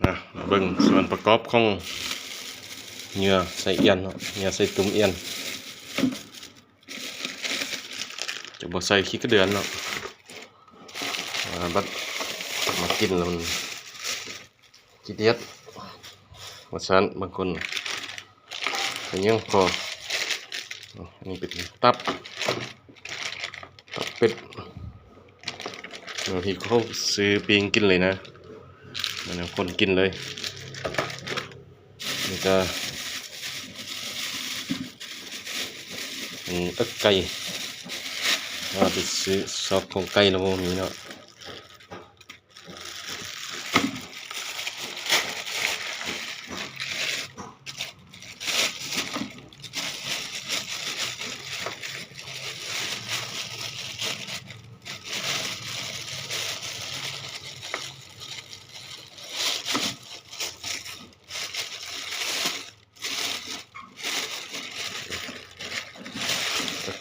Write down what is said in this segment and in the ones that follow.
มาเบิ่งส่วนประกอบของเหยื่อใส่เอียนเนาะเหยื่อใส่ตุ่มเอียนจะบ่ใส่ขี้กระเดือนเนาะบัดมากินแล้วมันขี้เดียดว่าซั่นบางคนก็ยังพออันนี้เป็นตับเป็ดบางทีเขาซื้อปิ้งกินเลยนะมันคนกินเลยนี่ก็เอ็กไก่ว่าไปซื้อซอกของไก่แล้วพวกนี้เนาะ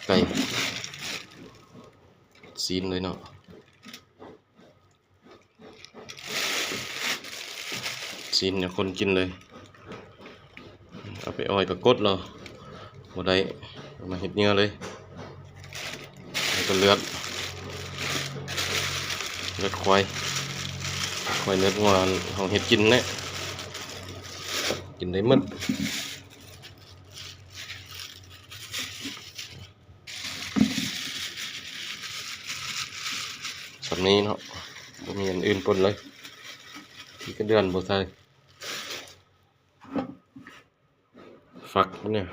ไก่ซีนเลยเนาะซีนเนี่ยคนกินเลยเอาไปอ้อยกับกดเหรอบ่ได้มาเห็ดเนื้อเลยแล้วก็เลือดควายเลือดงัวเขาเห็ดกินเนี่ยกินได้หมดสำนี้เนาะบ่มีอันอื่นปนเลยที่กระเดือนบ่ใส่ฝักเนี่ย